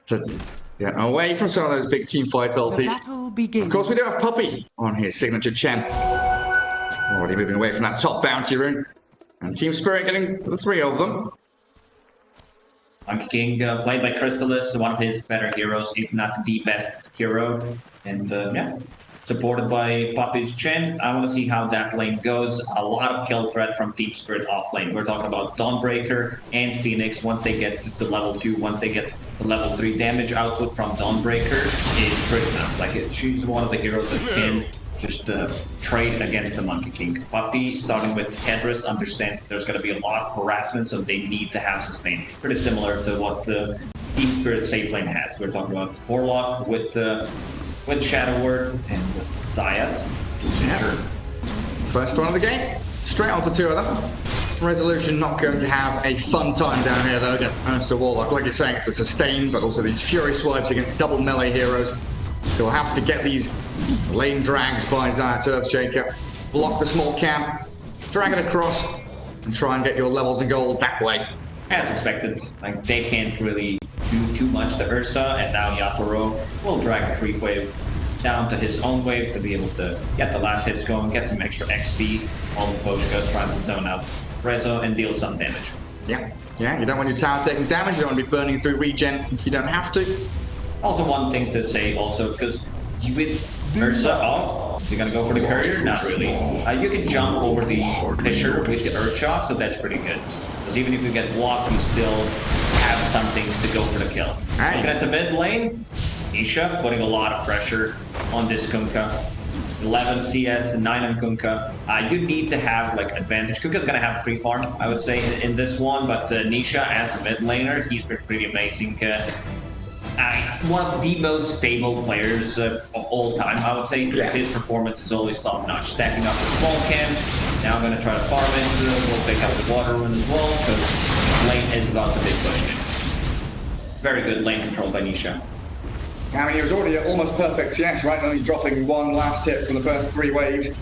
So, yeah, away from some of those big team fight ultis. Of course, we do have Puppey on his signature Chen. Already moving away from that top bounty rune. And TSpirit getting the 3 of them. Monkey King, played by Crystallis, one of his better heroes, if not the best hero. And yeah, supported by Puppey's Chen. I want to see how that lane goes. A lot of kill threat from TSpirit off lane. We're talking about Dawnbreaker and Phoenix. Once they get to level 2, once they get the level 3 damage output from Dawnbreaker is pretty nuts. Like, she's one of the heroes that can just trade against the Monkey King. Puppey, starting with Hedris, understands that there's going to be a lot of harassment, so they need to have sustain. Pretty similar to what the TSpirit safe lane has. We're talking about Warlock with Shadow Word and with Zayas. Yeah. Sure. First one of the game. Straight on to 2 of them. Resolution not going to have a fun time down here though against Ursa Warlock. Like you're saying, it's the sustain, but also these Fury swipes against double melee heroes. So we'll have to get these lane drags by Zayas Earthshaker, block the small camp, drag it across, and try and get your levels of gold that way. As expected, like they can't really do too much to Ursa, and now Yatoro will drag the creep wave down to his own wave to be able to get the last hits going, get some extra XP. All the Poshkas trying to zone out Rezo and deal some damage. Yeah, you don't want your tower taking damage, you don't want to be burning through regen if you don't have to. Also, one thing to say also, because you with Ursa off, you're gonna go for the courier? Not really. You can jump over the Fisher with the Earthshock, so that's pretty good. Because even if you get blocked, you still have something to go for the kill. Right. Looking at the mid lane, Nisha putting a lot of pressure on this Kunkka. 11 CS and 9 on Kunkka. You need to have like advantage. Kunkka's gonna have free farm, I would say, in this one, but Nisha as a mid laner, he's been pretty amazing. One of the most stable players of all time, I would say. Yeah. His performance is always top-notch. Stacking up the small camp. Now I'm going to try to farm into it. We'll pick up the water rune as well, because lane is about to be pushed in. Very good lane control by Nisha. I mean, he was already at almost perfect CS, right? Only dropping 1 last hit from the first 3 waves.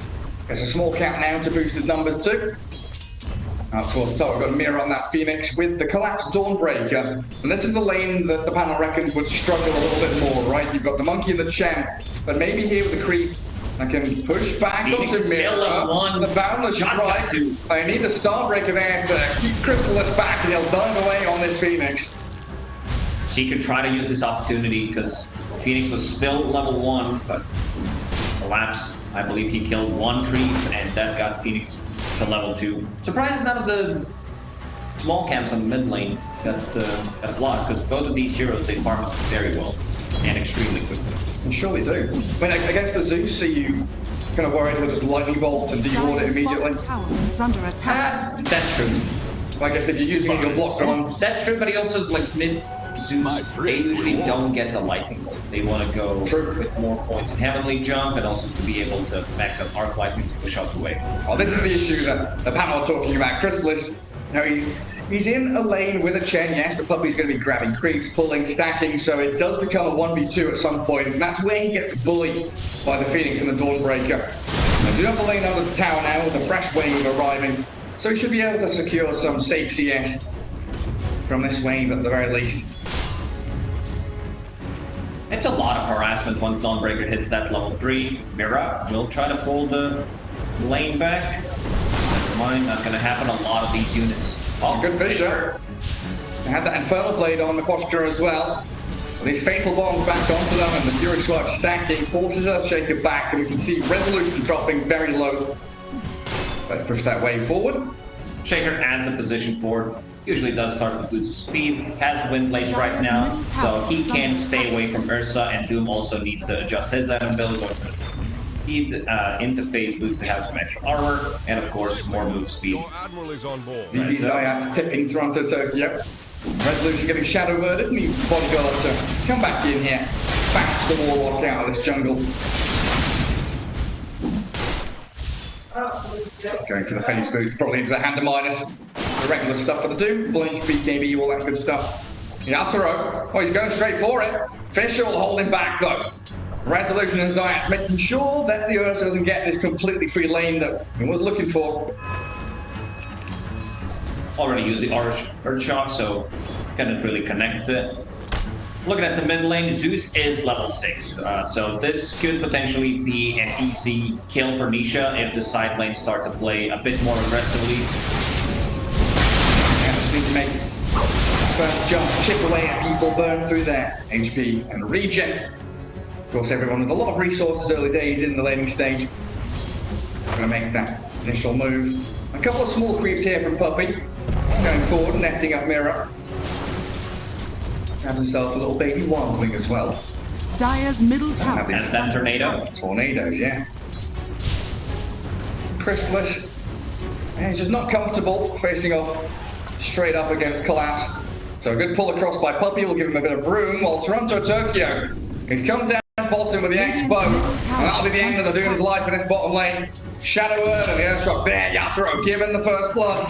There's a small camp now to boost his numbers too. Out towards the top, we've got a mirror on that Phoenix with the collapsed Dawnbreaker. And this is the lane that the panel reckons would struggle a little bit more, right? You've got the Monkey and the Chen, but maybe here with the creep, I can push back onto mirror. The Boundless Strike. I need the Starbreaker there to keep Crystallis back, and he'll dive away on this Phoenix. She could try to use this opportunity because Phoenix was still level 1, but collapsed. I believe he killed 1 creep, and that got Phoenix to level 2. Surprised none of the small camps on the mid lane got blocked, because both of these heroes, they farm very well and extremely quickly. And surely do. I mean, against the Zeus, are you kind of worried he'll just lightning bolt and deward it immediately? Tower is under attack. That's true. I guess if you're using it, you'll block one. That's true, but he also, like, mid Zeus, they usually don't get the lightning bolt. They want to go with more points in Heavenly Jump, and also to be able to max out Arc Lightning to push out the wave. Well, this is the issue that the panel are talking about. Crystallis, you know, he's in a lane with a Chen, yes, but Puppey's going to be grabbing creeps, pulling, stacking, so it does become a 1v2 at some point, and that's where he gets bullied by the Phoenix and the Dawnbreaker. And do have the lane under the tower now with a fresh wave arriving, so he should be able to secure some safe CS from this wave at the very least. It's a lot of harassment once Dawnbreaker hits that level 3. Mira will try to pull the lane back. Never mind, not going to happen. A lot of these units. Oh, good Fisher. They had that Infernal Blade on the posture as well. With these Fatal Bombs back onto them and the Fury Swipe stacking, forces Earthshaker back, and we can see Resolution dropping very low. Let's push that wave forward. Shaker as a position forward. Usually does start with boost of speed, has Wind Blaze right now, so he can stay away from Ursa, and Doom also needs to adjust his item build, go for the speed into phase boots to have some extra armor, and of course more move speed. VP Zayat's tipping Toronto Turkey, yep. Resolution getting Shadow Worded, needs the bodyguard to come back in here, bash the Warlock out of this jungle. Going for the phase boots, probably into the hand of minus. The regular stuff for the Doom, Blink, BKB, all that good stuff. Yatoro, oh, he's going straight for it. Fisher will hold him back though. Resolution and Zayat making sure that the Ursa doesn't get this completely free lane that he was looking for. Already used the Earth Shock, so couldn't really connect it. looking at the mid lane, Zeus is level 6. So this could potentially be an easy kill for Nisha if the side lanes start to play a bit more aggressively. Yeah, just need to make first jump, chip away at people, burn through their HP and regen. Of course, everyone with a lot of resources early days in the laning stage. Gonna make that initial move. A couple of small creeps here from Puppy. Going forward, netting up Mirror. Have himself a little baby wildling as well. Dire's middle tower. And that tornado. Tornadoes, yeah. Chrysalis. Yeah, he's just not comfortable facing off straight up against Collapse. So a good pull across by Puppy will give him a bit of room, while Toronto Tokyo, he's come down bottom with the X-Bow, and that'll be the end of the Doom's life in this bottom lane. Shadow Word and the Earthshock there, Yatoro given the first blood.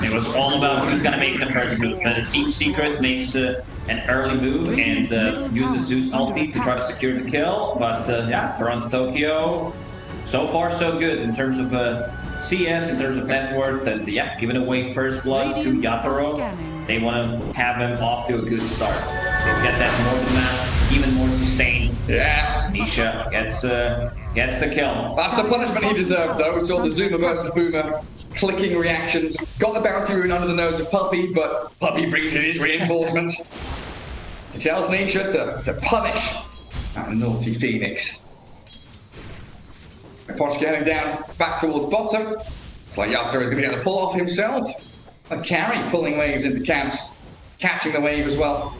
It was all about who's gonna make the first move. The TSpirit makes an early move and uses Zeus ulti to try to secure the kill. But yeah, Toronto Tokyo, so far so good in terms of CS, in terms of net worth, and yeah, giving away first blood to Yatoro. They want to have him off to a good start. They get that more than that, even more sustained. Yeah. Nisha gets the kill. That's the punishment he deserved, though. We saw the Zoomer versus Boomer clicking reactions. Got the bounty rune under the nose of Puppy, but Puppy brings in his reinforcements. He tells Nisha to punish that naughty Phoenix. Posh getting down back towards bottom. It's like Yatoro is going to be able to pull off himself. A carry pulling waves into camps, catching the wave as well.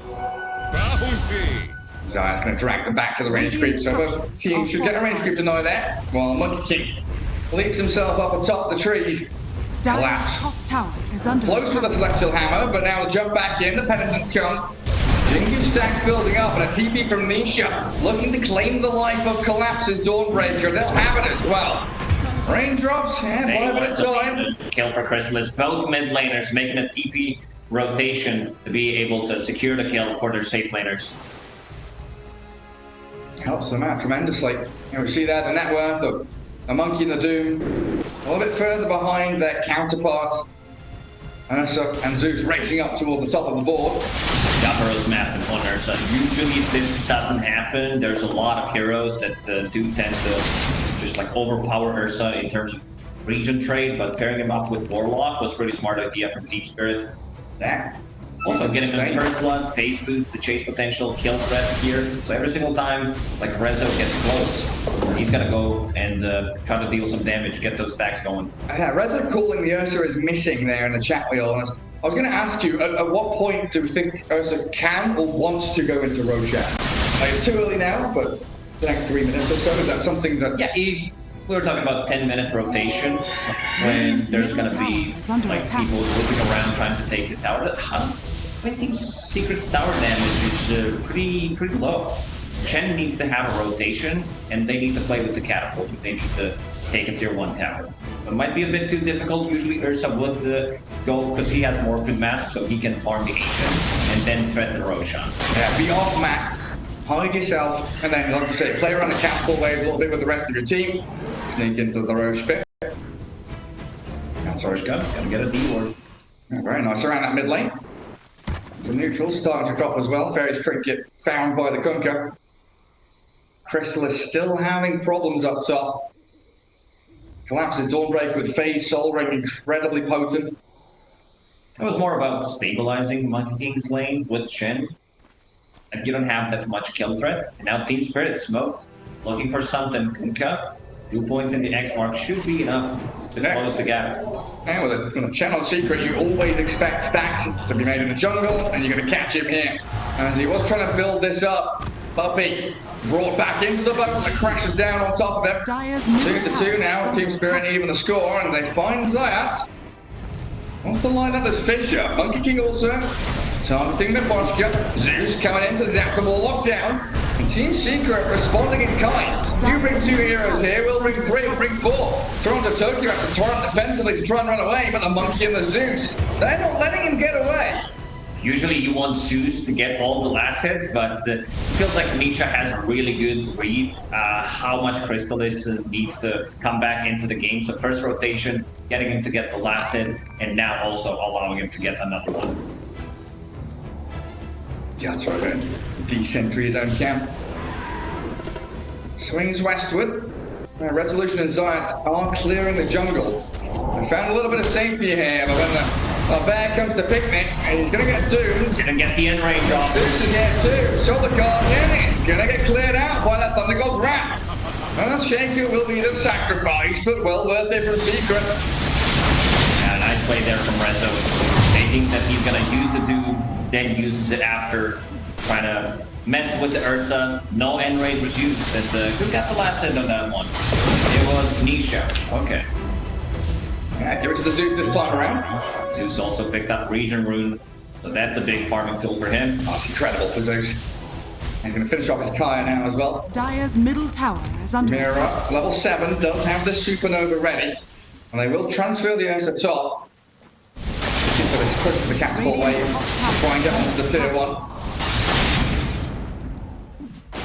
Zaya's going to drag them back to the range creep, so both teams should get a range creep deny there, while Monkey King leaps himself up atop the trees. Dire's top tower is under Close with the Celestial Hammer, but now the jump back in, the Penitence comes. Jingu stacks building up, and a TP from Nisha, looking to claim the life of Collapse's Dawnbreaker. They'll have it as well. Raindrops, and one at a time. Kill for Chrysalis. Both mid laners making a TP rotation to be able to secure the kill for their safe laners. Helps them out tremendously. And we see there the net worth of a Monkey in the Doom a little bit further behind their counterparts. Ursa and Zeus racing up towards the top of the board. Yatoro's massive on Ursa. Usually this doesn't happen. There's a lot of heroes that do tend to just like overpower Ursa in terms of region trade, but pairing him up with Warlock was a pretty smart idea from TSpirit. That. Also getting him first blood, phase boots, the chase potential, kill threat here. So every single time like Rezo gets close, he's gonna go and try to deal some damage, get those stacks going. Yeah, Rezo calling the Ursa is missing there in the chat wheel. I was going to ask you, at what point do we think Ursa can or wants to go into Roshan? Like, it's too early now, but the next 3 minutes or so, is that something that... Yeah, we were talking about 10-minute rotation when there's going to be like people looking around trying to take the tower. I think Secret's tower damage is pretty low. Chen needs to have a rotation, and they need to play with the catapult. They need to take a tier 1 tower. It might be a bit too difficult. Usually Ursa would go, because he has more good mask, so he can farm the Ancient and then threaten Roshan. Yeah, be off map, hide yourself, and then, like you say, play around the catapult wave a little bit with the rest of your team. Sneak into the Roche pit. That's Roche gun, gonna get a D-ward. Yeah, very nice around that mid lane. The neutrals starting to drop as well. Fairy's trinket found by the Kunkka. Chrysalis still having problems up top. Collapses Dawnbreaker with Phase Soul Ring, incredibly potent. It was more about stabilizing Monkey King's lane with Shen. And you don't have that much kill threat. And now TSpirit smoked. Looking for something. Kunkka, 2 points in the X mark should be enough to close the gap. And with a channel secret, you always expect stacks to be made in the jungle, and you're going to catch him here. As he was trying to build this up, Puppy brought back into the boat that crashes down on top of him. 2-2 now, TSpirit even the score, and they find Zayat. Wants to line up this Fisher. Monkey King also targeting the Boschka. Zeus coming in to zap them all locked down. And Team Secret responding in kind. You bring 2 heroes here, we'll bring 3, we'll bring 4. Toronto Tokyo has to torrent defensively to try and run away, but the Monkey and the Zeus, they're not letting him get away. Usually you want Zeus to get all the last hits, but it feels like Nisha has a really good read how much Chrysalis needs to come back into the game. So first rotation, getting him to get the last hit, and now also allowing him to get another one. That's right then. Decentry his own camp. Swings westward. Resolution and Zayat are clearing the jungle. They found a little bit of safety here, but when the bear comes to picnic, he's going to get doomed. He's going to get the end range off. Zeus is here too. So the Guardian is going to get cleared out by that Thunder God's wrath. And Shaker will be the sacrifice, but well worth it for Secret. Yeah, nice play there from Rezo. Thinking that he's going to use the Doom, then uses it after trying to mess with the Ursa. No end range was used. And who got the last hit on that one? It was Nisha. Okay. Yeah, give it to the Zeus this time around. Zeus also picked up Region Rune, so that's a big farming tool for him. That's incredible for Zeus. He's going to finish off his Kaya now as well. Dire's middle tower is under Mira, attack. level 7, does have the Supernova ready. And they will transfer the Ursa top. For this push to the catapult wave. Try and get onto the tier 1.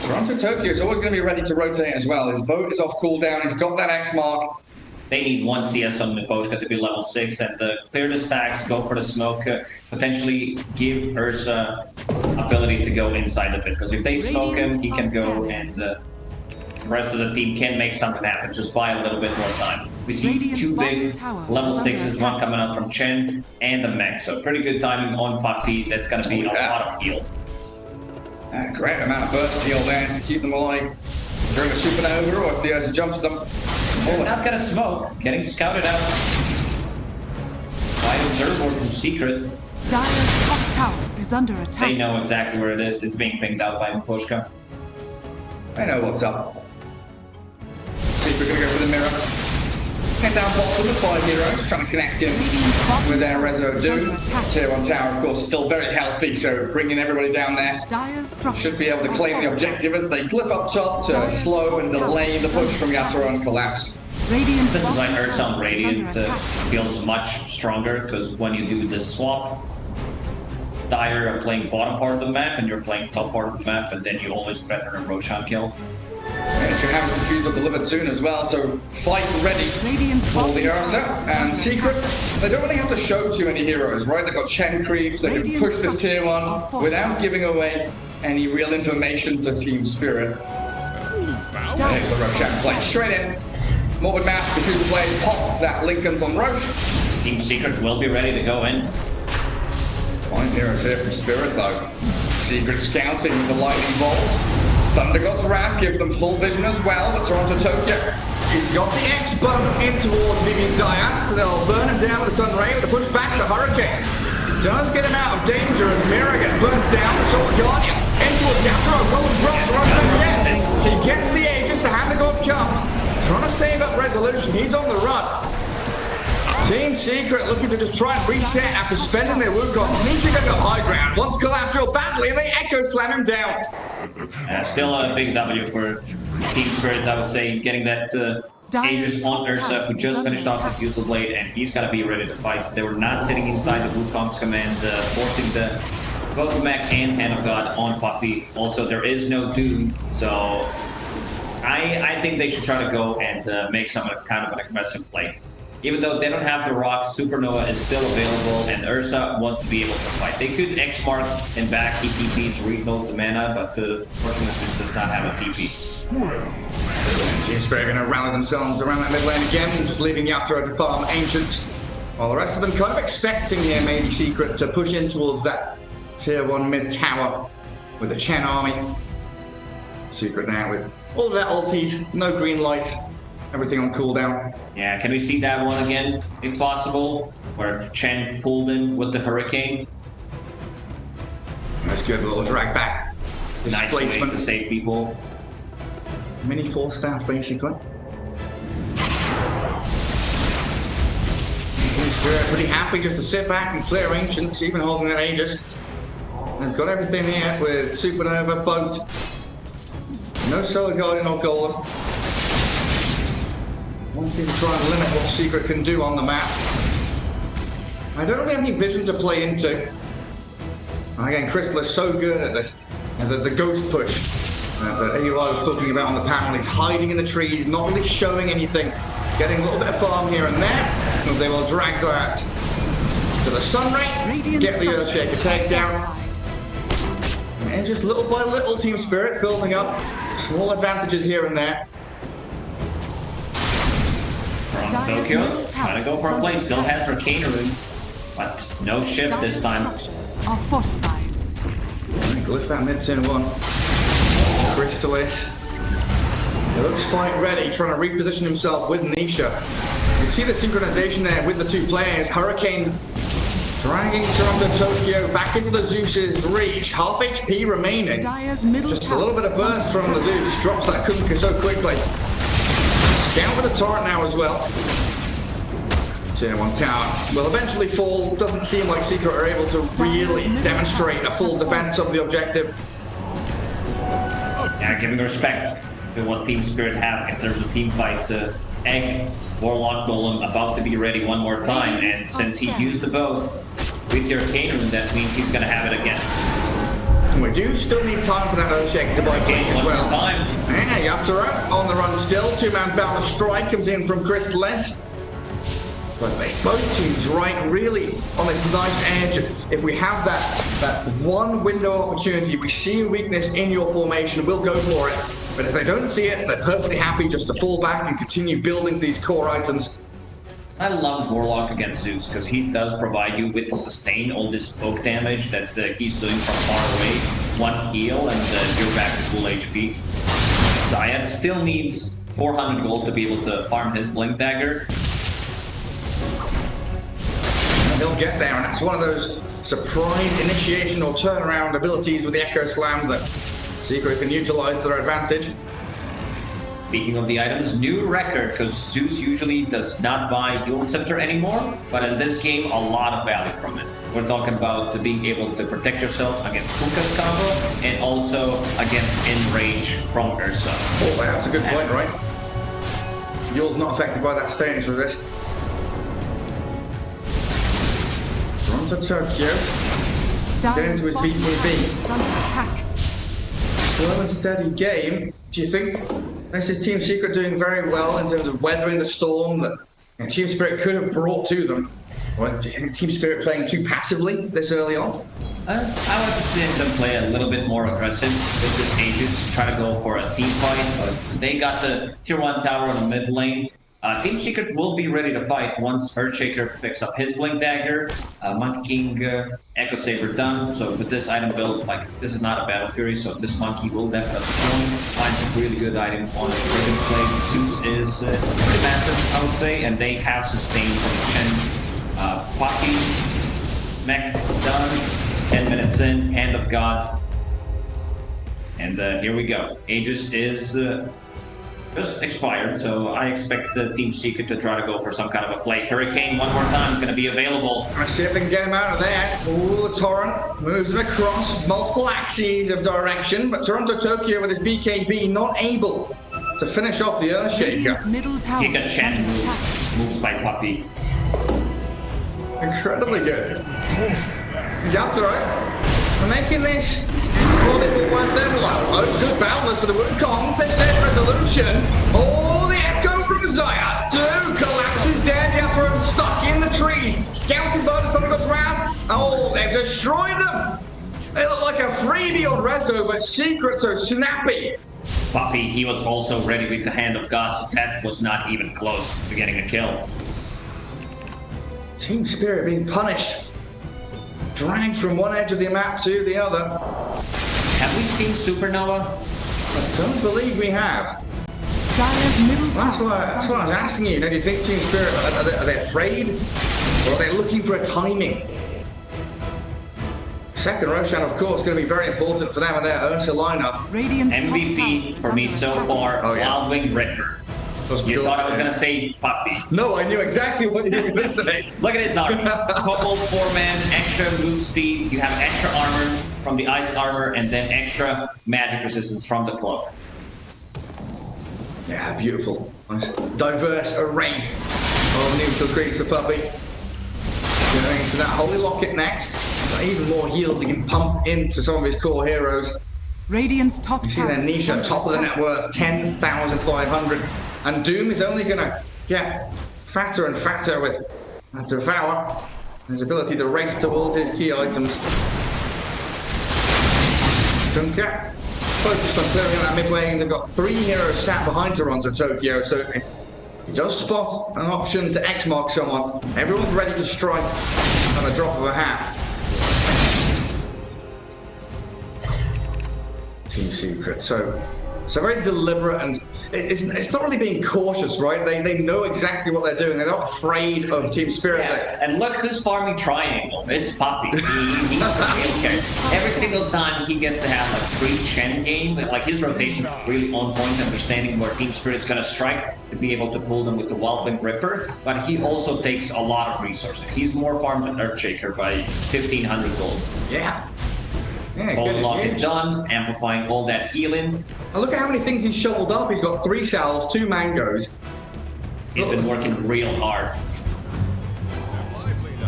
Toronto Tokyo is always going to be ready to rotate as well. His boat is off cooldown. He's got that X mark. They need 1 CS on Miposhka to be level 6 and clear the stacks, go for the smoke, potentially give Ursa ability to go inside of it. Because if they smoke him, he can go and the rest of the team can make something happen. Just buy a little bit more time. We see 2 big level 6s, one coming out from Chen and the mech. So pretty good timing on Puppy. That's going to be a lot of heal. Great amount of burst heal there to keep them alive during the Supernova, or if the Ursa jumps them. They're not gonna smoke. Getting scouted out. By Observer from Secret. Dire's top tower is under attack. They know exactly where it is. It's being pinged out by Miposhka. I know what's up. Secret gonna go for the mirror. Head down bottom with 5 heroes, trying to connect him with their Rezo Doom. Tier 1 tower, of course, still very healthy, so bringing everybody down there. Should be able to claim the objective as they clip up top to slow and delay the push from Yatoro and collapse. This is like Ursa on Radiant feels much stronger, because when you do this swap, Dire are playing bottom part of the map, and you're playing top part of the map, and then you always threaten a Roshan kill. Yeah, he's going to have his refusal delivered soon as well, so fight ready for the Ursa. And Secret, they don't really have to show too many heroes, right? They've got Chen creeps, they can push this tier 1 without giving away any real information to TSpirit. There's the Roshan play straight in. Morbid Mask, the Kunkka plays pop that Lincoln's on Roche. Team Secret will be ready to go in. Fine heroes here from Spirit though. Secret scouting the lightning bolt. Thunder God's Wrath gives them full vision as well, but Toronto Tokyo, he's got the X-Bow in towards Vivi Zayat, so they'll burn him down with the Sun Ray with a push back to the Hurricane. Does get him out of danger as Mira gets burst down the Soul Guardian. In towards Yatoro, well dropped, Roche dead. He gets the Aegis, the Hand of God comes. Trying to save up Resolution, he's on the run. Team Secret looking to just try and reset after spending their Wukong. Nisha going to go high ground, wants Collateral badly, and they Echo slam him down. Still a big W for TSpirit, I would say, getting that Aegis on Ursa, who just finished off the Fusel Blade, and he's got to be ready to fight. They were not sitting inside the Wukong's command, forcing both Mech and Hand of God on Puppy. Also, there is no Doom, so I think they should try to go and make some kind of an aggressive play. Even though they don't have the rock, Supernova is still available, and Ursa wants to be able to fight. They could X-Mark and back TP to refills the mana, but fortunately does not have a TP. TSpirit are going to rally themselves around that mid lane again, just leaving Yatoro to farm Ancient. While the rest of them kind of expecting here, maybe Secret, to push in towards that tier 1 mid tower with the Chen army. Secret now with all of that ulties, no green light. Everything on cooldown. Yeah, can we see that one again, if possible? Where Chen pulled in with the Hurricane. That's good, a little drag back. Displacement. Nice way to save people. Mini 4 staff, basically. TSpirit pretty happy just to sit back and clear Ancients, even holding that Aegis. They've got everything here with Supernova, Boat. No Solar Guardian or Golem. Wanting to try and limit what Secret can do on the map. I don't really have any vision to play into. And again, Crystal is so good at this. And the ghost push that Eli was talking about on the panel. He's hiding in the trees, not really showing anything. Getting a little bit of farm here and there. As they will drag Zayat to the Sun Ray. Get the Earthshaker takedown. And just little by little, TSpirit building up small advantages here and there. From Tokyo, trying to go for a play, still has Arcane Rune, but no shift this time. Structures are fortified. Glyph that mid-turn one. Crystallis. He looks quite ready, trying to reposition himself with Nisha. You see the synchronization there with the two players. Hurricane dragging Toronto Tokyo back into the Zeus's reach. Half HP remaining. Dire's middle Just a little bit of burst from the Zeus. Drops that Kunkka so quickly. Scout with a torrent now as well. Tier 1 tower will eventually fall. Doesn't seem like Secret are able to really demonstrate a full defense of the objective. Yeah, giving respect to what TSpirit have in terms of team fight. Egg, Warlock Golem about to be ready one more time, and since he used the boat with your Arcane Rune, that means he's going to have it again. And we do still need time for that Earthshake to buy game as well. Yeah, Yatsura on the run still. Two-man Balor Strike comes in from Crystallis. But it's both teams right really on this nice edge. If we have that one window opportunity, we see a weakness in your formation, we'll go for it. But if they don't see it, they're perfectly happy just to fall back and continue building these core items. I love Warlock against Zeus because he does provide you with the sustain, all this poke damage that he's doing from far away. One heal and you're back to full HP. Zayat still needs 400 gold to be able to farm his Blink Dagger. He'll get there, and that's one of those surprise initiation or turnaround abilities with the Echo Slam that Secret can utilize to their advantage. Speaking of the items, new record, because Zeus usually does not buy Dual Scepter anymore, but in this game, a lot of value from it. We're talking about being able to protect yourself against Kunkka's combo, and also against in-range from Ursa. Oh, that's a good point, right? Yule's not affected by that status resist. Toronto Tokyo. Get into his BKB. Under attack. Slow and steady game. Do you think this is Team Secret doing very well in terms of weathering the storm that TSpirit could have brought to them? Or do you think TSpirit playing too passively this early on? I like to see them play a little bit more aggressive with this Aegis, to try to go for a team fight, but they got the tier 1 tower on the mid lane. Team Secret will be ready to fight once Earthshaker picks up his Blink Dagger, Monkey King, Echo Saber done. So with this item build, like, this is not a Battle Fury, so this Monkey will definitely find some really good item on it. Dragon Blade Zeus is pretty massive, I would say, and they have sustained from Chen. Poppy, Mech done, 10 minutes in, Hand of God. And here we go. Aegis is just expired, so I expect the Team Secret to try to go for some kind of a play. Hurricane one more time is going to be available. Let's see if they can get him out of there. Ooh, the Torrent moves him across multiple axes of direction, but Toronto Tokyo with his BKB not able to finish off the Earthshaker. Middle tower. Giga Chen moves by Puppy. Incredibly good. That's right. We're making this incredible worth their while. Oh, good balance for the Wukongs. They've set resolution. Oh, the echo from Zayat too. Collapses dead. Yathro stuck in the trees. Scouted by the Thunder Gods round. Oh, they've destroyed them. They look like a freebie on Rezo, but Secret so snappy. Puppy, he was also ready with the Hand of God, so that was not even close to getting a kill. TSpirit being punished. Dragged from one edge of the map to the other. Have we seen Supernova? I don't believe we have. Dire's middle That's tower. why I was asking you. Now, do you think TSpirit, are they afraid? Or are they looking for a timing? Second Roshan, of course, going to be very important for them and their Ursa lineup. Radiant's MVP for me so far, Wildwing Ripper. You thought I was going to say Puppy. No, I knew exactly what you were going to say. Look at his armor. Couple 4-man, extra move speed. You have extra armor from the ice armor, and then extra magic resistance from the cloak. Yeah, beautiful. Nice. Diverse array of neutral creatures for Puppy. Going into that Holy Locket next. Got even more heals he can pump into some of his core heroes. Radiant's top You see there, Nisha, top of the net worth, 10,500. And Doom is only going to get fatter and fatter with Devour. His ability to race towards his key items. Kunkka focused on clearing that mid lane. They've got 3 heroes sat behind Toronto Tokyo, so if he does spot an option to X-mark someone, everyone's ready to strike on a drop of a hat. Team Secret, so very deliberate, and it's not really being cautious, right? They know exactly what they're doing. They're not afraid of Team Spirit. Yeah. And look who's farming triangle. It's Poppy. He's a real character. Every single time he gets to have like 3 Chen game, like his rotation is really on point, understanding where Team Spirit's gonna strike to be able to pull them with the Wildwing Ripper. But he also takes a lot of resources. He's more farmed than Earthshaker by 1,500 gold. Yeah. Yeah, All lock it done, amplifying all that healing. And look at how many things he's shoveled up. He's got 3 salves, 2 mangoes. He's been working real hard.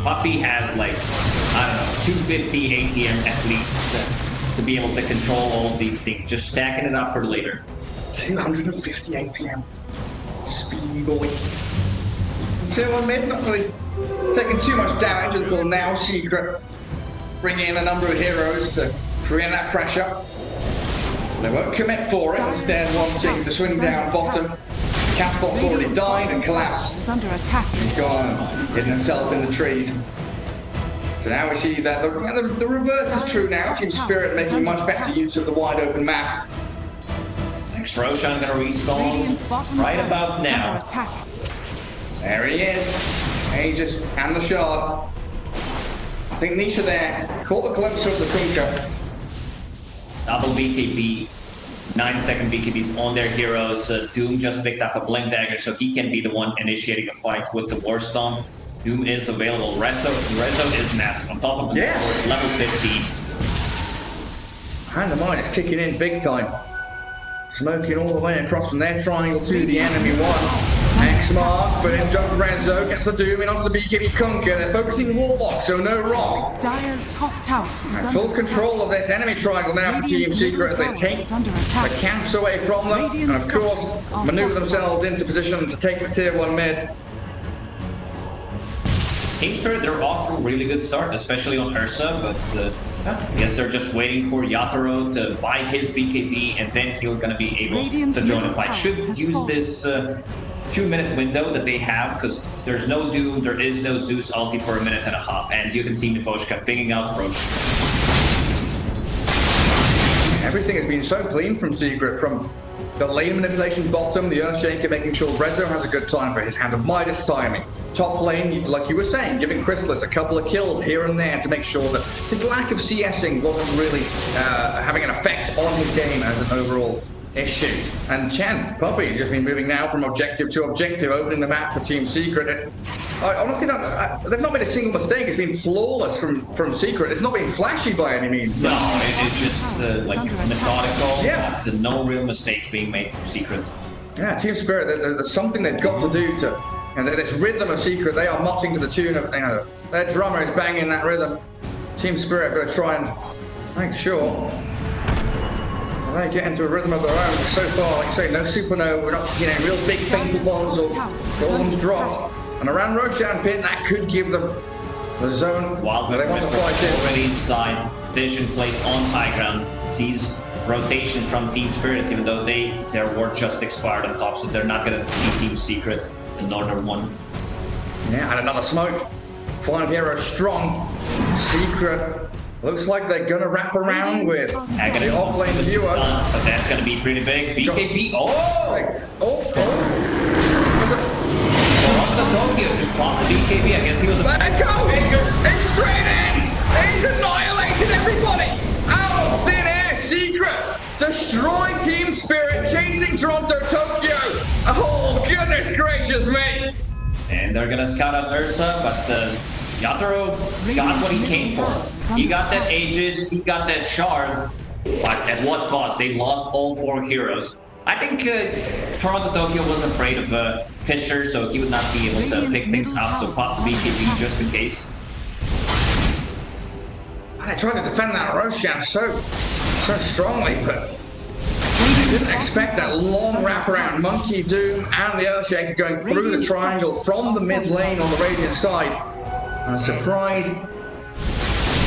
Puppy has like, I don't know, 250 ATM at least to be able to control all of these things. Just stacking it up for later. 250 APM. Speedy boy. Tier 1 mid, not really taking too much damage until now. Secret bringing in a number of heroes to create that pressure. They won't commit for it, instead wanting to swing down bottom. Catspot's already died and collapsed. Is under attack. He's gone, hidden himself in the trees. So now we see that the reverse is true now. Team Spirit making much better use of the wide open map. Next Roshan gonna respawn right about now. There he is. Aegis and the shard. I think Nisha there caught the glimpse of the Kunkka. Double BKB, 9-second BKBs on their heroes. Doom just picked up a Blink Dagger, so he can be the one initiating a fight with the Warstomp. Doom is available. Rezo is massive. On top of the level 15. And the mine is kicking in big time. Smoking all the way across from their triangle to the enemy one. X-mark, but in jumps Rezo, gets the Doom in onto the BKB Kunkka. They're focusing Warlock, so no rock. Dire's top tower is full control of this enemy triangle now for Team Secret as they take the camps away from them. And of course, maneuver themselves into position to take the tier 1 mid. Team Spirit, they're off to a really good start, especially on Ursa, but I guess they're just waiting for Yatoro to buy his BKB, and then he's going to be able to join the fight. Should use this 2-minute window that they have, because there's no Doom, there is no Zeus ulti for 1.5 minutes, and you can see Nivoshka pinging out Roche. Everything has been so clean from Secret, from the lane manipulation bottom, the Earthshaker making sure Rezo has a good time for his Hand of Midas timing. Top lane, like you were saying, giving Chrysalis a couple of kills here and there to make sure that his lack of CSing wasn't really having an effect on his game as an overall issue. And Chen, Puppy has just been moving now from objective to objective, opening the map for Team Secret. I honestly don't, they've not made a single mistake. It's been flawless from Secret. It's not been flashy by any means. No, it's just like methodical. Yeah. No real mistakes being made from Secret. Yeah, Team Spirit, there's something they've got to do to, this rhythm of Secret, they are marching to the tune of, their drummer is banging that rhythm. Team Spirit going to try and make sure they get into a rhythm of their own. But so far, like I say, no supernova, we're not seeing any real big fatal bombs or golems dropped. And around Roshan pit, that could give them the zone. While they want to fight it. Already inside, Vision placed on high ground, sees rotation from Team Spirit, even though their ward just expired on top, so they're not going to see Team Secret, the northern one. Yeah, and another smoke. 5 heroes strong. Secret looks like they're going to wrap around with the offlane duo. So that's going to be pretty big. BKB. Tokyo just blocked the BKB. I guess he was a let it go! It's straight in! He's annihilated everybody! Out of thin air, Secret! Destroying Team Spirit, chasing Toronto Tokyo! Oh, goodness gracious me! And they're gonna scout out Ursa, but Yatoro got what he came for. He got that Aegis, he got that Shard, but at what cost? They lost all 4 heroes. I think Toronto Tokyo was afraid of Fisher, so he would not be able to pick things up, so pop the BKB just in case. They tried to defend that Roshan so strongly, but they didn't expect that long wraparound. Monkey, Doom, and the Earthshaker going through the triangle from the mid lane on the Radiant side. And a surprise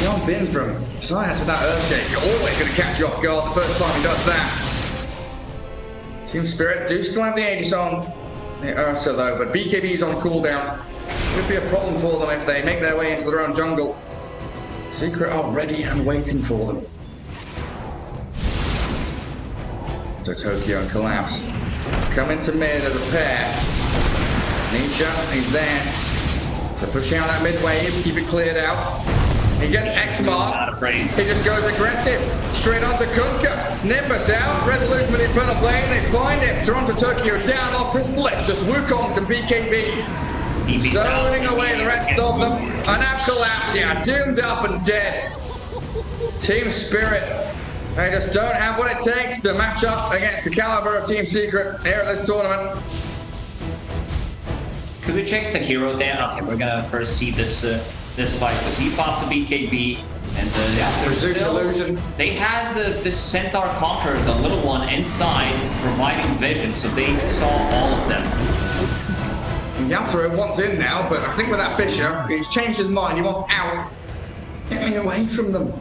Young bin from Science with that Earthshake. You're always going to catch you off guard the first time he does that. TSpirit do still have the Aegis on the Ursa though, but BKB's on cooldown. Could be a problem for them if they make their way into their own jungle. Secret are ready and waiting for them. So Tokyo and Collapse come into mid as a pair. Nisha, he's there to push out that mid wave, keep it cleared out. He gets X-marked. He just goes aggressive. Straight onto Kunkka. Nimbus out. Resolution with the Infernal Blade. They find him. Toronto Tokyo down off Crystallis. Just Wukongs and BKBs. Zoning away the rest of them. And now Collapse. Yeah, doomed up and dead. TSpirit. They just don't have what it takes to match up against the caliber of Team Secret here at this tournament. Could we check the hero down? Okay, we're gonna first see this fight because he popped the BKB and the Zeus illusion. They had the Centaur Conqueror, the little one, inside providing vision, so they saw all of them. Yatoro wants in now, but I think with that Fisher, he's changed his mind. He wants out. Get me away from them.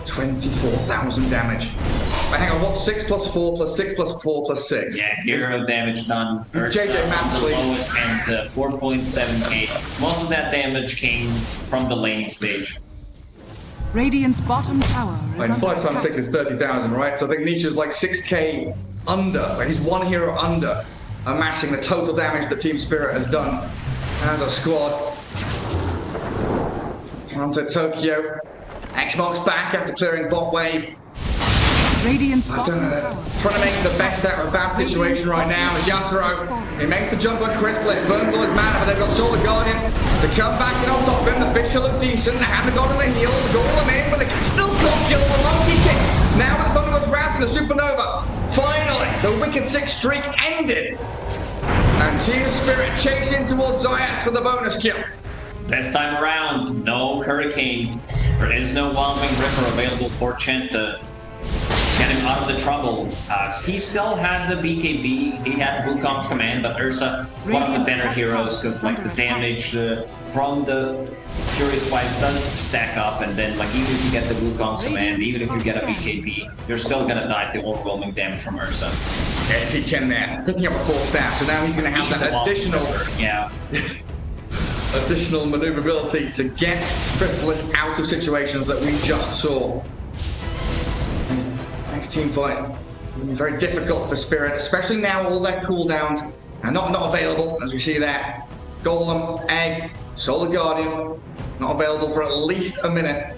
24,000 damage. But hang on, what's 6 plus 4 plus 6 plus 4 plus 6? Yeah, hero damage done. JJ Matt, the please. lowest end, 4.7k. Most of that damage came from the laning stage. Radiant's bottom tower is Like under 5 times attack. 6 is 30,000, right? So I think Nisha's like 6k under. Like he's one hero under, amassing the total damage that TSpirit has done as a squad. Toronto Tokyo. X-Mark's back after clearing bot wave. Radiant's I don't bottom know. tower. Trying to make the best out of a bad situation right now is Yatoro. He makes the jump on Crystallis, burns all his mana, but they've got Solar Guardian to come back in on top of him. The Fisher look decent. They haven't got him the heal, the Golem in, but they can still not kill the Monkey King. Now with the Thunder God's Wrath and the Supernova, finally, the Wicked Six streak ended. And TSpirit chasing towards Zayat for the bonus kill. This time around, no Hurricane. There is no Whelming Ripper available for Chen to get him out of the trouble. He still had the BKB, he had Wukong's command, but Ursa, one of the better heroes, because like the damage from the Furious Wife does stack up, and then like even if you get the Wukong's command, even if you get a BKB, you're still gonna die to overwhelming damage from Ursa. Yeah, see Chen there, picking up a 4 staff, so now he's going to have that additional... Yeah. additional maneuverability to get Crystallis out of situations that we just saw. Next team fight will be very difficult for Spirit, especially now all their cooldowns are not available, as we see there. Golem, Egg, Solar Guardian, not available for at least a minute.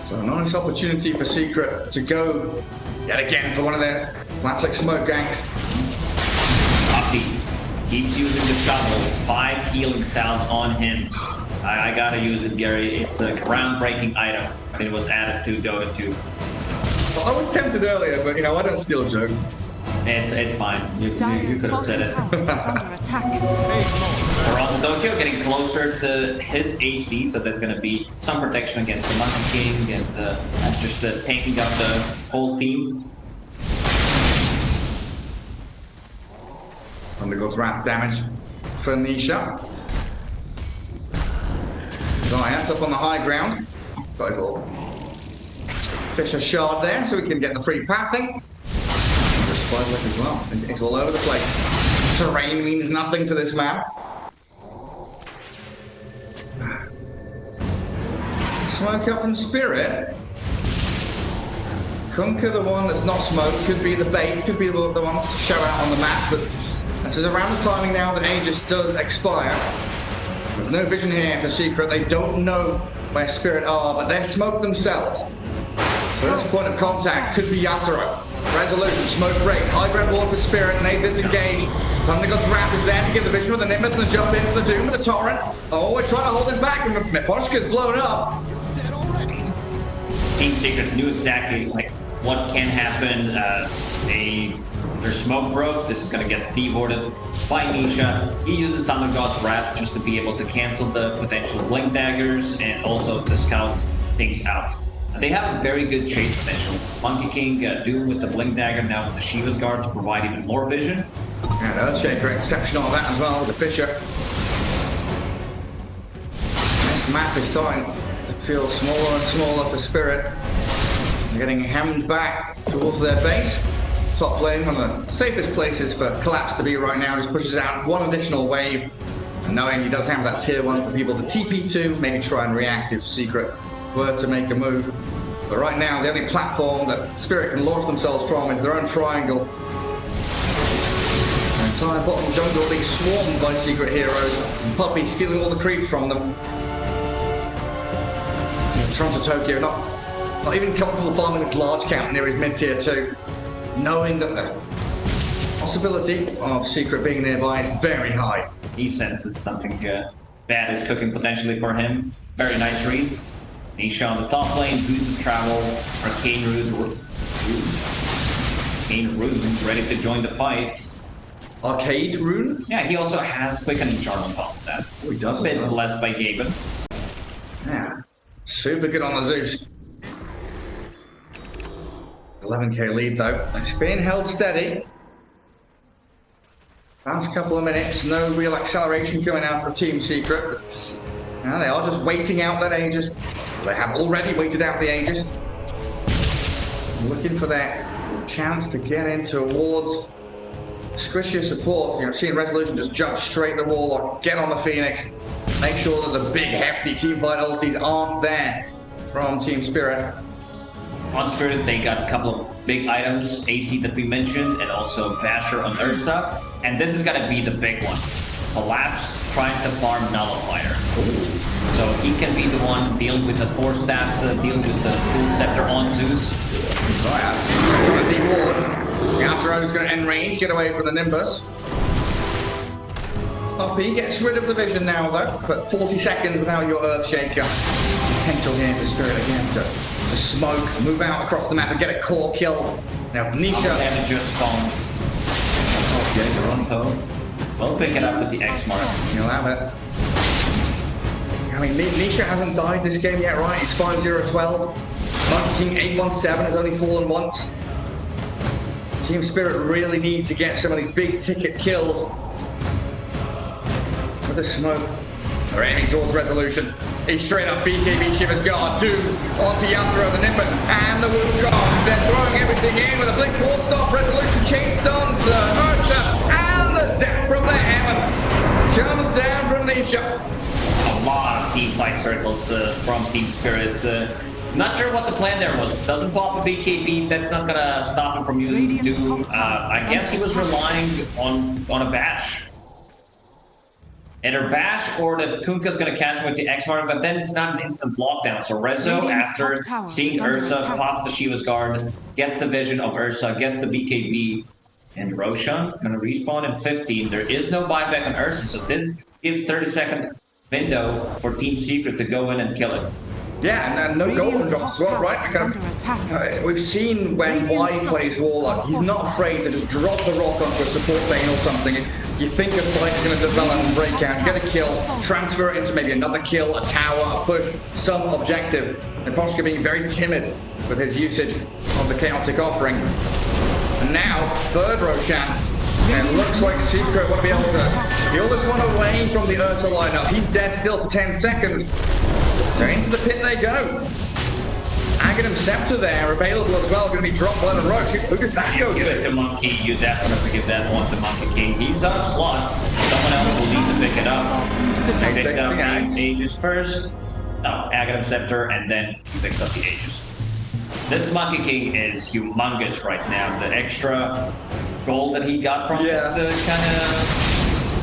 So a nice opportunity for Secret to go yet again for one of their classic smoke ganks. Uppy keeps using the shovel, 5 healing salves on him. I gotta use it, Gary. It's a groundbreaking item. It was added to Dota 2. Well, I was tempted earlier, but you know, I don't steal jokes. It's fine. You Dire's could have said bottom it. tower is under attack. Toronto Tokyo getting closer to his AC, so there's gonna be some protection against the Monkey King and just tanking up the whole team. Thunder God's Wrath damage for Nisha. Zayat's up on the high ground. Got his little Fisher shard there so we can get the free pathing. As well. It's all over the place. Terrain means nothing to this man. Smoke up from Spirit. Kunkka, the one that's not smoked, could be the bait, could be the one to show out on the map, but this is around the timing now that Aegis does expire. There's no vision here for Secret. They don't know where Spirit are, but they're smoked themselves. First point of contact could be Yatoro. Resolution, smoke breaks, high ground wall for Spirit, and they disengage. Thunder God's Wrath is there to give the vision with the Nimbus and the jump in for the Doom with the Torrent. Oh, we're trying to hold him back, and Poshka's blown up. Team Secret knew exactly like what can happen. Their smoke broke. This is going to get deported by Nisha. He uses Thunder God's Wrath just to be able to cancel the potential blink daggers and also to scout things out. They have a very good chase potential. Monkey King Doom with the blink dagger, now with the Shiva's guard to provide even more vision. And Earthshaker, exceptional at that as well, the Fisher. This map is starting to feel smaller and smaller for Spirit. They're getting hammed back towards their base. Top lane, one of the safest places for Collapse to be right now, just pushes out one additional wave. And knowing he does have that tier 1 for people to TP to, maybe try and react if Secret were to make a move. But right now, the only platform that Spirit can launch themselves from is their own triangle. The entire bottom jungle being swarmed by Secret heroes, and Puppy stealing all the creeps from them. Toronto Tokyo not even comfortable farming this large camp near his mid-tier 2, knowing that the possibility of Secret being nearby is very high. He senses something bad is cooking potentially for him. Very nice read. Nisha on the top lane, boots of travel, Arcane Rune ready to join the fight. Arcade Rune? Yeah, he also has Quickening Charm on top of that. Oh, he does. A bit less by Gaben. Yeah, super good on the Zeus. 11k lead though. It's being held steady. Last couple of minutes, no real acceleration coming out for Team Secret. But now they are just waiting out that Aegis. They have already waited out the Aegis. Looking for that chance to get in towards squishier support. You know, seeing Resolution just jump straight to the Warlock, get on the Phoenix, make sure that the big hefty teamfight ultis aren't there from Team Spirit. On Spirit, they got a couple of big items, AC that we mentioned, and also Basher on Ursa. And this is gonna be the big one. Collapse trying to farm Nullifier. So he can be the one dealing with the 4 stats, dealing with the full scepter on Zeus. Oh yeah, trying to de-ward. The After is gonna end range, get away from the Nimbus. Puppy gets rid of the vision now though, but 40 seconds without your Earthshaker. Potential here for Spirit again to smoke, move out across the map and get a core kill. Now Nisha... Damage just spawned. Okay, Toronto. We'll pick it up with the X-Mark. You'll have it. I mean, Nisha hasn't died this game yet, right? He's 5-0-12. Monkey King 817 has only fallen once. Team Spirit really need to get some of these big ticket kills. With the smoke. They're aiming towards Resolution. He's straight up BKB Shiver's Guard, doomed onto Yantro, the Nimbus, and the Wukong. They're throwing everything in with a blink, ward stop, Resolution, chain stuns, the Ursa, and the zap from the heavens comes down from Nisha. A lot of team fight circles from Team Spirit. Not sure what the plan there was. Doesn't pop a BKB, that's not gonna stop him from using Doom. I guess he was relying on a bash. Either bash or that Kunkka's gonna catch him with the X-Mark, but then it's not an instant lockdown. So Rezo, after seeing Ursa, pops the Shiva's Guard, gets the vision of Ursa, gets the BKB, and Roshan gonna respawn in 15. There is no buyback on Ursa, so this gives 30-second window for Team Secret to go in and kill it. Yeah, and no golden drops as well, right? We've seen when Y plays Warlock, he's not afraid to just drop the rock onto a support lane or something. You think a fight's going to develop and break out, get a kill, transfer it into maybe another kill, a tower, a push, some objective. And Poshka being very timid with his usage of the chaotic offering. And now, third Roshan. And it looks like Secret want to be able to steal this one away from the Ursa lineup. He's dead still for 10 seconds. So into the pit they go. Aghanim Scepter there, available as well, going to be dropped by the Roche. Who does that go to? The Monkey, you definitely give that one to Monkey King. He's out of slots. Someone else will need to pick it up. They picked up the Aegis first. No, Aghanim Scepter, and then he picks up the Aegis. This Monkey King is humongous right now. The extra gold that he got from it kind of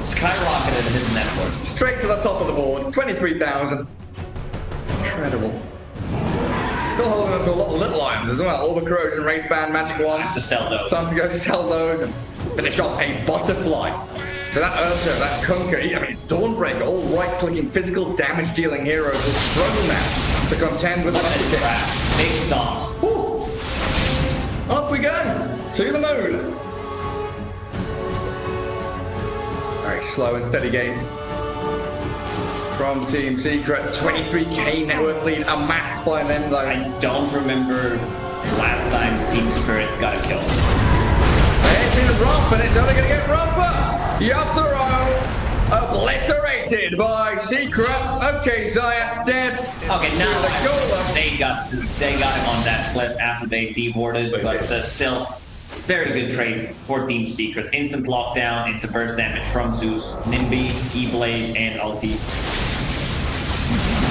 skyrocketed his network. Straight to the top of the board, 23,000. Incredible. Still holding on to a lot of little items as well. Orb Corrosion, Wraith Band, Magic Wand. To sell those. Time to go sell those and finish off a Butterfly. So that Ursa, that Kunkka, I mean, Dawnbreaker, all right-clicking, physical damage-dealing heroes will struggle now to contend with the big stomps. Up we go to the moon. Very slow and steady game from Team Secret. 23k net worth lead amassed by them though. I don't remember last time Team Spirit got a kill. They're getting rough, and it's only going to get rougher. Yasuo obliterated by Secret. Okay, Zayat's dead. Okay, now they got him on that cliff after they deboarded, but still, very good trade for Team Secret. Instant lockdown into burst damage from Zeus, Nimby, E-Blade, and ulti.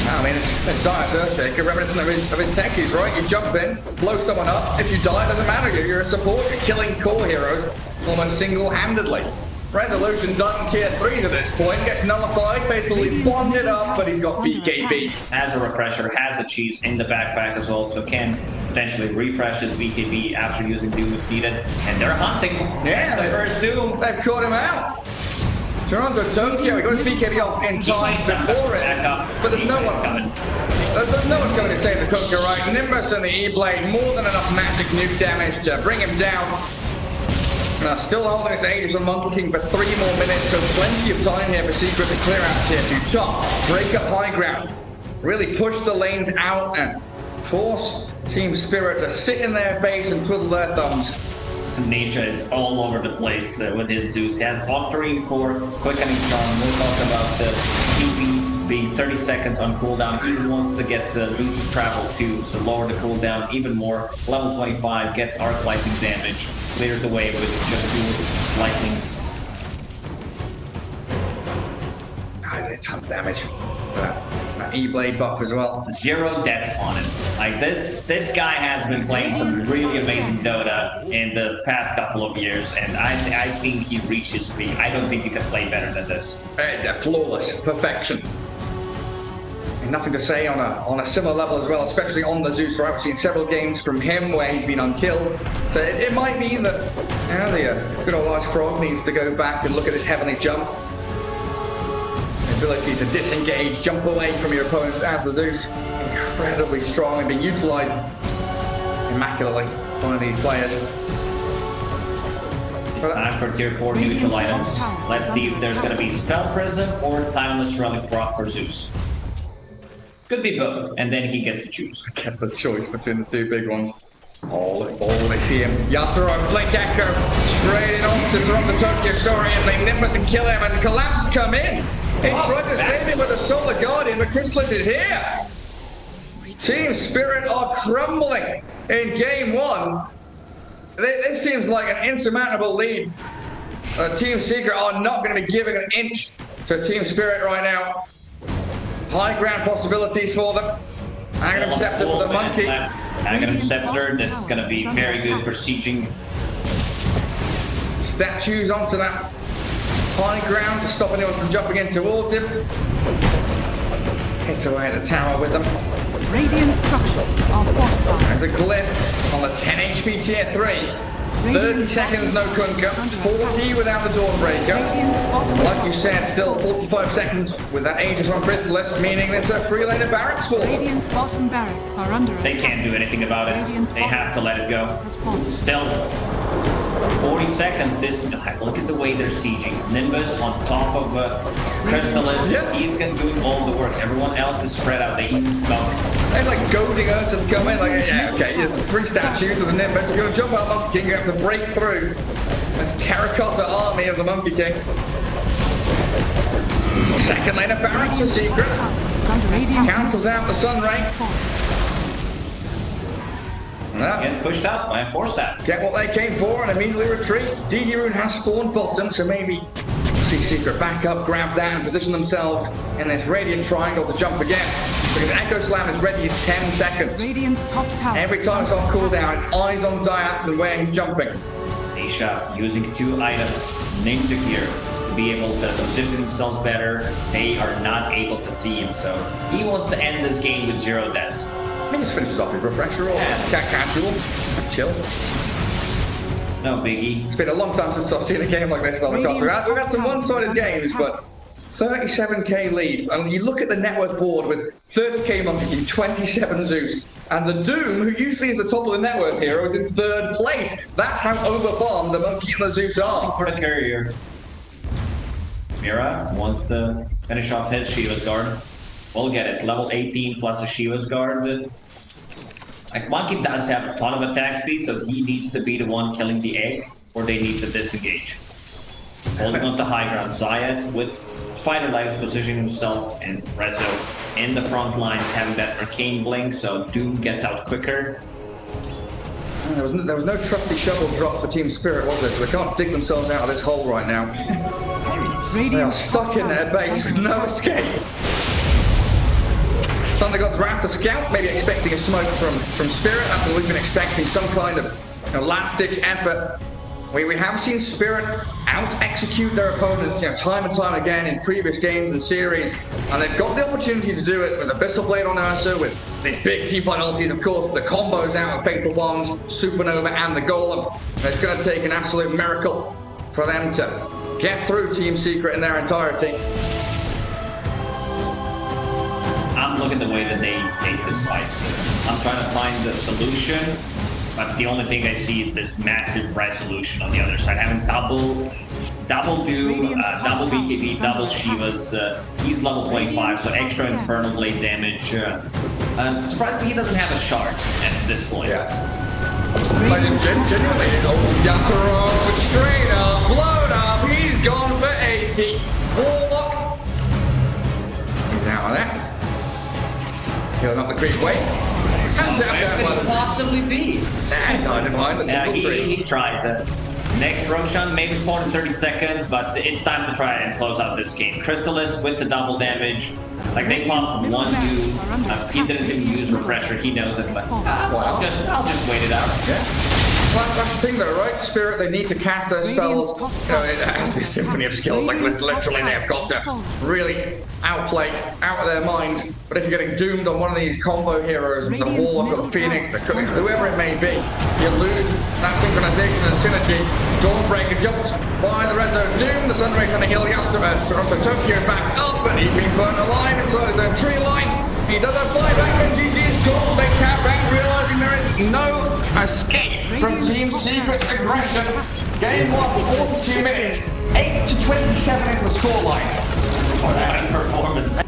I mean, it's Zayat's Earthshaker, reminiscent of his techies, right? You jump in, blow someone up. If you die, it doesn't matter. You're a support. You're killing core heroes almost single-handedly. Resolution done tier 3s at this point, gets nullified, faithfully bonded up, but he's got BKB. Has a refresher, has a cheese in the backpack as well, so can potentially refresh his BKB after using Doom if needed. And they're hunting. Yeah, the first Doom. They've caught him out. Toronto Tokyo, he got his BKB off in time before it. But there's no one coming. There's no one's going to save the Kunkka, right? Nimbus and the E-Blade, more than enough magic nuke damage to bring him down. Still holding its Aegis on Monkey King for 3 more minutes, so plenty of time here for Secret to clear out tier 2 top, break up high ground, really push the lanes out and force Team Spirit to sit in their base and twiddle their thumbs. Nisha is all over the place with his Zeus. He has Octarine Core, Quickening Charm. We'll talk about the TP being 30 seconds on cooldown. He wants to get the loot to travel too, so lower the cooldown even more. Level 25 gets Arc Lightning damage. Clears the way with just 2 lightnings. That's a ton of damage. That E-Blade buff as well. 0 deaths on him. Like this guy has been playing some really amazing Dota in the past couple of years, and I think he reached his peak. I don't think you can play better than this. Flawless perfection. And nothing to say on a similar level as well, especially on the Zeus, right? We've seen several games from him where he's been unkilled. So it might be that the good old Large Frog needs to go back and look at this heavenly jump. The ability to disengage, jump away from your opponents as the Zeus. Incredibly strong and being utilized immaculately by one of these players. It's time for tier 4 neutral items. Let's see if there's going to be Spell Prism or Timeless Relic Drop for Zeus. Could be both, and then he gets to choose. I get the choice between the 2 big ones. Oh, they see him. Yasuo, Blink Echo, straight in onto Toronto Tokyo, sorry, as they Nimbus and kill him, and Collapse has come in. He tried to save him with a Solar Guardian, but Chrysalis is here. Team Spirit are crumbling in game 1. This seems like an insurmountable lead. Team Secret are not going to be giving an inch to Team Spirit right now. High ground possibilities for them. Aghanim Scepter for the monkey. Aghanim Scepter, this is going to be very good for sieging. Statues onto that high ground to stop anyone from jumping in towards him. Hits away at the tower with them. Radiant structures are fortified. There's a glyph on the 10 HP tier 3. 30 seconds no Kunkka, 40 without the Dawnbreaker. Like you said, still 45 seconds with that Aegis on Chrysalis, meaning there's a 3-laner barracks for them. Radiant's bottom barracks are under attack. They can't do anything about it. They have to let it go. Still, 40 seconds. Look at the way they're sieging. Nimbus on top of Chrysalis. Yeah. He's doing all the work. Everyone else is spread out. They even smoke. They're like goading Ursa to come in, like, yeah, okay, there's 3 statues of the Nimbus. If you're gonna jump out Monkey King, you have to break through this terracotta army of the Monkey King. 2nd laner barracks for Secret. Cancels out the Sun Ray. Get pushed up by a 4-stat. Get what they came for and immediately retreat. DD Rune has spawned bottom, so maybe see Secret back up, grab that, and position themselves in this Radiant Triangle to jump again. Because Echo Slam is ready in 10 seconds. Radiant's top tower. Every time it's on cooldown, it's eyes on Zayats and where he's jumping. Nisha using 2 items, Ninja Gear, to be able to position themselves better. They are not able to see him, so he wants to end this game with 0 deaths. He just finishes off his refresher or casual. Chill. No biggie. It's been a long time since I've seen a game like this on the cross. We've had some one-sided games, but 37k lead. And you look at the net worth board with 30k Monkey King, 27 Zeus, and the Doom, who usually is the top of the net worth hero, is in 3rd place. That's how overfarmed the Monkey and the Zeus are. For the courier. Mira wants to finish off his Shiva's Guard. We'll get it. Level 18 plus a Shiva's Guard. Like, Monkey does have a ton of attack speed, so he needs to be the one killing the egg. or they need to disengage. Holding on to high ground, Zayat with Spider Legs positioning himself and Rezo in the front lines having that arcane blink, so Doom gets out quicker. There was no trusty shovel drop for TSpirit, was there? So they can't dig themselves out of this hole right now. They are stuck in their base with no escape. Thunder Gods ran to scout, maybe expecting a smoke from Spirit. That's what we've been expecting, some kind of last-ditch effort. We have seen Spirit out-execute their opponents time and time again in previous games and series, and they've got the opportunity to do it with the Abyssal Blade on Ursa, with these big T-point ultis, of course, the combos out of Fatal Bombs, Supernova, and the Golem. And it's going to take an absolute miracle for them to get through TSpirit in their entirety. I'm looking at the way that they take this fight. I'm trying to find the solution, but the only thing I see is this massive resolution on the other side. Having double Doom, double BKB, double Shivas. He's level 25, so extra Infernal Blade damage. Surprisingly, he doesn't have a shard at this point. Yeah. Like, genuinely, Yatoro straight up, blown up, he's gone for 80. Warlock, he's out of there. Healing up the creep wave. Where could it possibly be? I didn't mind the single tree. He tried the next Roshan, maybe spawned in 30 seconds, but it's time to try and close out this game. Crystallis with the double damage. Like, they popped one Doom. He didn't even use Refresher, he knows it, but I'll just wait it out. Yeah. Well, that's the thing though, right? Spirit, they need to cast their spells. It has to be a symphony of skill. Like, literally, they have got to really outplay, out of their minds. But if you're getting doomed on one of these combo heroes, the Warlock or the Phoenix, whoever it may be, you lose that synchronization and synergy. Dawnbreaker jumps by the Rezo Doom. The Sunray trying to heal Toronto Tokyo back up, and he's been burnt alive inside his own tree line. He does a flyback, and GG score. They tap back, realizing there is no escape from TSpirit's aggression. Game 1, 42 minutes, 8-27 is the scoreline. What a performance.